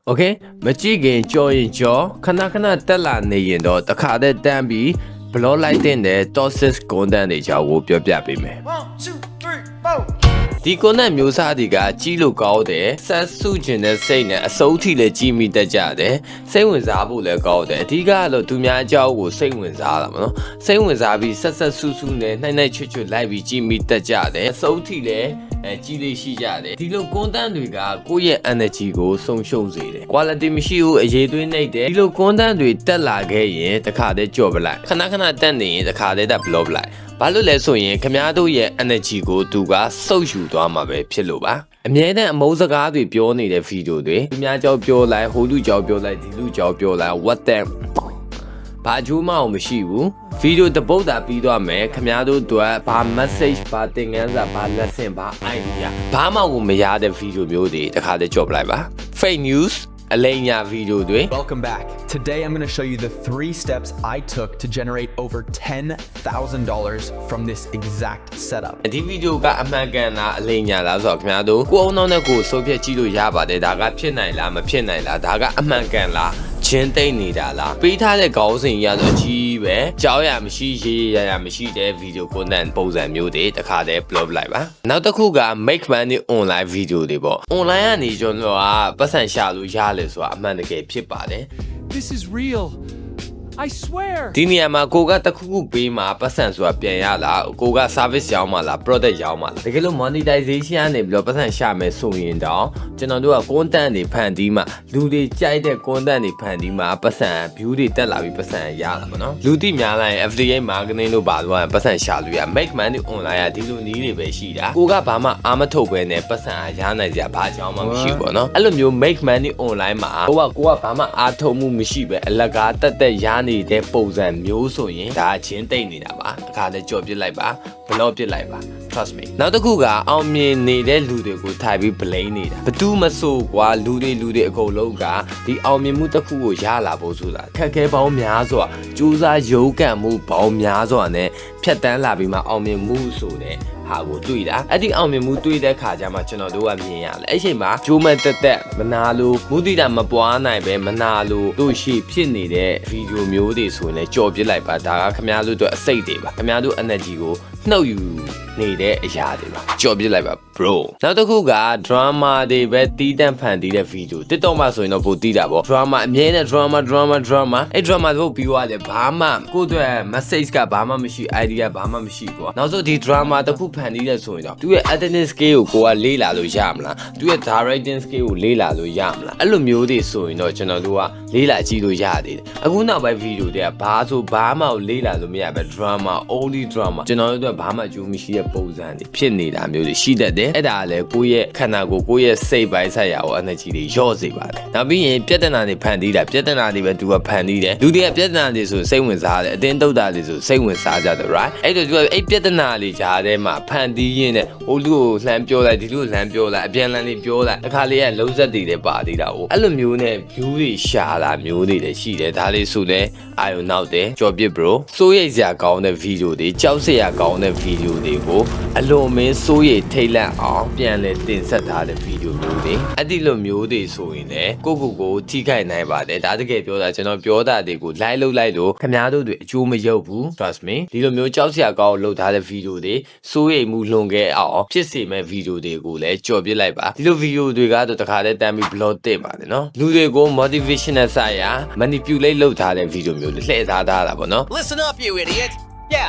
Okay မကြည့်ခင်ကြော်ရင်ကြော်ခဏခဏတက်လာနေရင်တော့တခါတည်းတန်းပြီး block လိုက်တဲ့ toxic content တွေကြောင့်ကိုပြောပြပေးမယ် 1 2 3 4ဒီ content မျိုးစားတွေကကြီးလို့ကောင်းတယ်ဆက်စုကျင်တဲ့စိတ်နဲ့အစိုးထိလည်းကြီးမိတတ်ကြတယ်စိတ်ဝင်စားဖို့လည်းကောင်းတယ်အဓိကကတော့သူများအကြောင်းကိုစိတ်ဝင်စားတာမနော်စိတ်ဝင်စားပြီးဆက်ဆူဆူနဲ့နှိုက်နှိုက်ချွတ်ချွတ်လိုက်ပြီးကြီးမိတတ်ကြတယ်အစိုးထိလည်းကြီးလေးရှိကြတယ်ဒီလို content တွေကကိုယ့်ရဲ့ energy ကိုဆုံးရှုံးစေတယ် quality မရှိဘူးအရေးသွေးနှိပ်တယ်ဒီလို content တွေတက်လာခဲ့ရင်တခါတည်းကြော်ပလိုက်ခဏခဏတက်နေရင်တခါတည်းတက် block လိုက်ဘာလို့လဲဆိုရင်ခင်ဗျားတို့ရဲ့ energy ကိုသူကစုပ်ယူသွားမှာပဲဖြစ်လို့ပါအမြဲတမ်းအမုန်းစကားတွေပြောနေတဲ့ဗီဒီယိုတွေသူများကြောက်ပြောလိုက်ဟိုလူကြောက်ပြောလိုက်ဒီလူကြောက်ပြောလိုက် what the ဘာကြိုးမအောင်မရှိဘူးဗီဒီယိုတပုတ်တာပြီးသွားမယ်ခင်ဗျားတို့အတွက်ဘာ message ဘာသင်ခန်းစာဘာ lesson ဘာ idea ဘာမှကိုမရတဲ့ဗီဒီယိုမျိုးတွေတခါတည်းကြော်ပလိုက်ပါ fake news အလိမ်ညာဗီဒီယိုတွေ Welcome back. Today I'm going to show you the 3 steps I took to generate over $10,000 from this exact setup. ဒီဗီဒီယိုကအမှန်ကန်လားအလိမ်ညာလားဆိုတော့ခင်ဗျားတို့ကိုအောင်နောက်နဲ့ကိုစိုးဖြတ်ကြည့်လို့ရပါတယ်ဒါကဖြစ်နိုင်လားမဖြစ်နိုင်လားဒါကအမှန်ကန်လားချင်းသိမ့်နေတာလားပေးထားတဲ့ခေါင်းစဉ်ရတော့ကြီးပဲကြောက်ရမရှိရေးရမရှိတဲ့ဗီဒီယို content ပုံစံမျိုးတွေတခါတည်း block လိုက်ပါနောက်တစ်ခုက make money online ဗီဒီယိုတွေပေါ့ online ကနေကျွန်တော်ကပတ်စံရှာလို့ရလဲဆိုတာအမှန်တကယ်ဖြစ်ပါတယ် This is real. I swear. ဒီနေရာမှာကိုကတစ်ခုခုပေးမှာပတ်စံဆိုတာပြန်ရလားကိုက service ရောင်းမှာလား product ရောင်းမှာလားတကယ်လို့ monetization ကနေပြီးတော့ပတ်စံရှာမယ်ဆိုရင်တော့ကျွန်တော်တို့က content တွေဖန်တီးမှလူတွေကြိုက်တဲ့ content တွေဖန်တီးမှပတ်စံ view တွေတက်လာပြီးပတ်စံရတာပေါ့နော်လူသိများလာရင် affiliate marketing လို့ပါတော့ပတ်စံရှာလို့ရ make money online ကဒီလိုနည်းတွေပဲရှိတာကိုကဘာမှအားမထုတ်ပဲနဲ့ပတ်စံရနိုင်ကြဘာကြောင်းမှမရှိဘူးပေါ့နော်အဲ့လိုမျိုး make money online မှာကိုကဘာမှအားထုတ်မှုမရှိပဲအလကားတက်ရနေတဲ့ပုံစံမျိုးဆိုရင်ဒါချင်းတိတ်နေတာပါအခါလည်းကြော်ပြစ်လိုက်ပါဘလော့ပြစ်လိုက်ပါ trust me နောက်တစ်ခုကအောင်မြင်နေတဲ့လူတွေကိုထိုင်ပြီး blame နေတာဘသူမဆိုကွာလူတွေအကုန်လုံးကဒီအောင်မြင်မှုတစ်ခုကိုရလာဖို့ဆိုတာခက်ခဲပေါင်းများစွာစူးစမ်းရုန်းကန်မှုပေါင်းများစွာနဲ့ဖြတ်တန်းလာပြီးမှအောင်မြင်မှုဆိုတဲ့ဟာကိုတွေ့တာအဲ့ဒီအောင်မြင်မှုတွေ့တဲ့ခါကျမှကျွန်တော်တို့ကမြင်ရတယ်အဲ့ချိန်မှာဂျိုးမန်တက်မနာလို့မူတည်တာမပွားနိုင်ပဲမနာလို့တို့ရှိဖြစ်နေတဲ့ဗီဒီယိုမျိုးတွေဆိုရင်လည်းကြော်ပြစ်လိုက်ပါဒါကခင်ဗျားတို့အတွက်အစိတ်တွေပါခင်ဗျားတို့ energy ကိုနှုတ်ယူနေတဲ့အရာတွေပါကြော်ပြစ်လိုက်ပါ bro နောက်တစ်ခုက drama တွေပဲတီးတန့်ဖန်တီးတဲ့ဗီဒီယို TikTok မှာဆိုရင်တော့ပိုတီးတာပေါ့ drama အမြဲတမ်း drama အဲ့ drama တို့ပြီးသွားတယ်ဘာမှကိုယ့်အတွက် message ကဘာမှမရှိ idea ဘာမှမရှိကွာနောက်ဆုံးဒီ drama တစ်ခုဖန်တီးတဲ့ဆိုရင်တော့သူရဲ့ editing skill ကိုကိုကလေ့လာလို့ရမလားသူရဲ့ directing skill ကိုလေ့လာလို့ရမလားအဲ့လိုမျိုးတွေဆိုရင်တော့ကျွန်တော်တို့ကလေ့လာကြည့်လို့ရသေးတယ်အခုနောက်ပိုင်းဗီဒီယိုတွေကဘာဆိုဘာမှလေ့လာလို့မရပဲ drama only drama ကျွန်တော်တို့အတွက်ဘာမှအကျိုးမရှိတဲ့ပုံစံတွေဖြစ်နေတာမျိုးတွေရှိတတ်တယ်အဲ့ဒါလည်းကိုယ့်ရဲ့ခန္ဓာကိုယ်ကိုယ့်ရဲ့စိတ်ပိုင်းဆိုင်ရာကို energy တွေလျော့စေပါတယ်နောက်ပြီးရင်ပြဿနာတွေဖန်တီးတာပြဿနာတွေပဲသူကဖန်တီးတယ်လူတွေကပြဿနာတွေဆိုစိတ်ဝင်စားတယ်အတင်းတုတ်တာတွေဆိုစိတ်ဝင်စားကြတယ် right အဲ့တော့သူကအဲ့ပြဿနာတွေကြားထဲမှာဖန်တီးရင်းနဲ့ဟိုလူကိုလှမ်းပြောလိုက်ဒီလူကိုလှမ်းပြောလိုက်အပြန်လှန်လေးပြောလိုက်အခါလေးကလုံးဆက်တွေလည်းပါသေးတာဟုတ်အဲ့လိုမျိုးနဲ့ view တွေရှာတာမျိုးတွေလည်းရှိတယ်ဒါလေးဆိုလဲအာယုံနောက်တယ်ကြော်ပြစ် bro စိုးရိမ်စရာကောင်းတဲ့ဗီဒီယိုတွေကြောက်စရာကောင်းတဲ့ဗီဒီယိုတွေကိုအလွန်မင်းစိုးရိမ်ထိတ်လန့်အောင်ပြန်လဲတင်ဆက်ထားတဲ့ဗီဒီယိုမျိုးတွေအဲ့ဒီလိုမျိုးတွေဆိုရင်လည်းကိုထိခိုက်နိုင်ပါတယ်ဒါတကယ်ပြောတာကျွန်တော်ပြောတာတွေကို like လုပ်လိုက်လို့ခင်ဗျားတို့တွေအကျိုးမရောက်ဘူး trust me ဒီလိုမျိုးကြောက်စရာကောင်းလုပ်ထားတဲ့ဗီဒီယိုတွေစိုးရိမ်မှုလွန်ခဲ့အောင်ဖြစ်စေမဲ့ဗီဒီယိုတွေကိုလည်းကြော်ပြစ်လိုက်ပါဒီလိုဗီဒီယိုတွေကတော့တခါတည်းတမ်းပြီး blog တင်ပါတယ်နော်လူတွေကို motivational ဆိုင်ရာ manipulate လုပ်ထားတဲ့ဗီဒီယိုမျိုးတွေလှည့်စားထားတာပေါ့နော် Listen up you idiot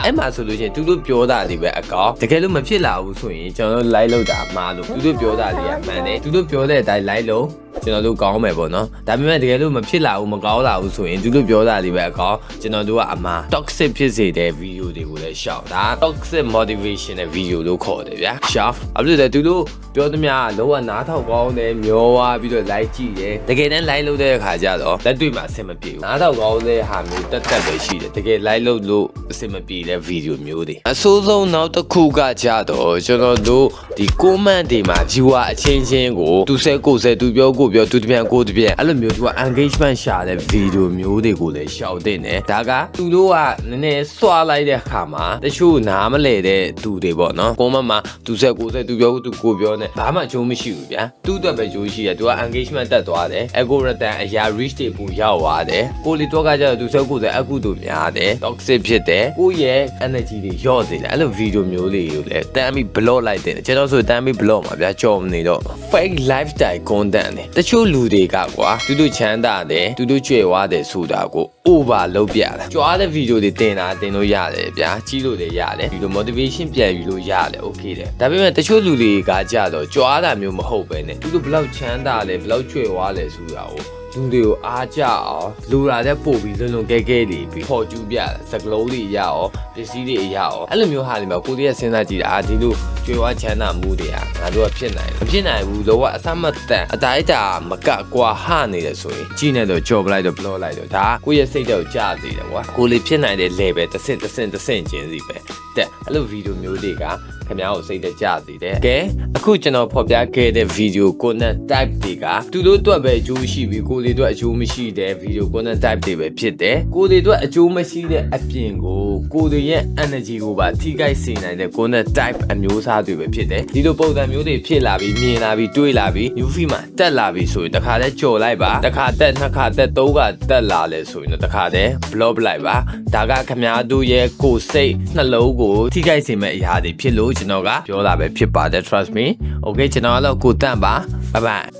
အဲ့မှာဆိုလို့ချင်းသူတို့ပြောတာတွေပဲအကောတကယ်လို့မဖြစ်လာဘူးဆိုရင်ကျွန်တော်တို့ like လုပ်တာမှားလို့သူတို့ပြောတာတွေကမှန်တယ်သူတို့ပြောတဲ့အတိုင်း like လုပ်ကျွန်တော်တို့ကောင်းမယ်ပေါ့နော်ဒါပေမဲ့တကယ်လို့မဖြစ်လာဘူးမကောင်းလာဘူးဆိုရင်သူတို့ပြောတာတွေပဲအကောကျွန်တော်တို့ကအမှား toxic ဖြစ်စေတဲ့ဗီဒီယိုတွေကိုလည်းရှောက်ဒါ toxic motivation တဲ့ဗီဒီယိုလို့ခေါ်တယ်ဗျာ shaft အဲ့လိုလေသူတို့ပြောသမျှလောကနားထောင်ကောင်းတယ်မျောသွားပြီးတော့ like ကြည့်တယ်တကယ်တမ်း like လုပ်တဲ့အခါကျတော့လက်တွေ့မှာအဆင်မပြေဘူးနားထောင်ကောင်းတဲ့ဟာမျိုးတက်ပဲရှိတယ်တကယ် like လုပ်လို့အဆင်မပြေတဲ့ဗီဒီယိုမျိုးတွေအဆိုးဆုံးနောက်တစ်ခုကကြတော့ကျွန်တော်တို့ဒီ comment တွေမှာ viewer အချင်းချင်းကိုသူဆဲကိုဆဲသူပြော ကိုပြောသူတပြန်ကိုတပြန်အဲ့လိုမျိုးသူက engagement ရှာတဲ့ video မျိုးတွေကိုလည်းရှောက်တဲ့နဲ့ဒါကသူတို့ကနည်းနည်းစွာလိုက်တဲ့အခါမှာတချို့နားမလဲတဲ့သူတွေပေါ့နော်ကိုမမှာသူဆက်ကိုဆက်သူပြောသူကိုပြောနဲ့ဘာမှအကျိုးမရှိဘူးဗျာသူ့အတွက်ပဲအကျိုးရှိတယ်သူက engagement တက်သွားတယ် algorithm အရာ reach တွေပူရောက်သွားတယ်ကိုလီတော့ကကြတော့သူဆက်ကိုဆက်အခုတို့များတယ် toxic ဖြစ်တယ်ကိုရဲ့ energy တွေလျော့စေတယ်အဲ့လို video မျိုးတွေကိုလည်းတမ်းပြီး block လိုက်တယ်ကျွန်တော်ဆိုတမ်းပြီး block မှာဗျာကြော်မနေတော့ fake lifestyle content တွေတချို့လူတွေကကွာသူတို့ချမ်းသာတယ်သူတို့ကြွယ်ဝတယ်ဆိုတာကို over လုပ်ပြတာကြွားတဲ့ video တွေတင်လို့ရတယ်ဗျာကြီးလို့လည်းရတယ်ဒီလို motivation ပြန်ယူလို့ရတယ် okay တယ်ဒါပေမဲ့တချို့လူတွေကကြတော့ကြွားတာမျိုးမဟုတ်ပဲနဲ့သူတို့ဘယ်လောက်ချမ်းသာလဲဘယ်လောက်ကြွယ်ဝလဲဆိုတာကိုလူတွေကိုအားကြအောင်လူလာတဲ့ပို့ပြီးလွန်လွန်ကဲကဲတွေပြီးခေါ်ကျူးပြတယ်စကလုံးတွေရအောင်ပစ္စည်းတွေရအောင်အဲ့လိုမျိုးဟာတွေမှာကိုတည်းကစဉ်းစားကြည့်တာဒီလိုကြွယ်ဝချမ်းသာမှုတွေကငါတို့ကဖြစ်နိုင်တယ်မဖြစ်နိုင်ဘူးတော့အစမတန်အတိုင်းတာမကကွာဟနေတယ်ဆိုရင်ကြီးနေတော့ကြော်ပလိုက်တော့ဘလော့လိုက်တော့ဒါကိုရဲ့စိတ်တော့ကြာသေးတယ်ကွာကိုလေးဖြစ်နိုင်တဲ့ level တစ်ဆင့်ချင်းစီပဲတဲ့အဲ့လိုဗီဒီယိုမျိုးတွေကခင်ဗျားကိုစိတ်တကြစေတယ်ကဲအခုကျွန်တော်ဖော်ပြခဲ့တဲ့ video content type တွေကသူတို့အတွက်ပဲအကျိုးရှိပြီးကိုလေးတို့အကျိုးမရှိတဲ့ video content type တွေပဲဖြစ်တယ်ကိုလေးတို့အကျိုးမရှိတဲ့အပြင်ကိုလေးရဲ့ energy ကိုပါထိခိုက်စေနိုင်တဲ့ content type အမျိုးအစားတွေပဲဖြစ်တယ်ဒီလိုပုံစံမျိုးတွေဖြစ်လာပြီးမြင်လာပြီးတွေးလာပြီး new feed မှာတက်လာပြီးဆိုရင်တစ်ခါတည်းကြော်လိုက်ပါတစ်ခါတက်နှစ်ခါတက်သုံးခါတက်လာလဲဆိုရင်တော့တစ်ခါတည်း block လိုက်ပါဒါကခင်ဗျားတို့ရဲ့ကိုယ်စိတ်နှလုံးကိုထိခိုက်စေမယ့်အရာတွေဖြစ်လို့ကျွန်တော်ကပြောတာပဲဖြစ်ပါတယ် trust me okay ကျွန်တော်ကတော့ကိုတန့်ပါ bye bye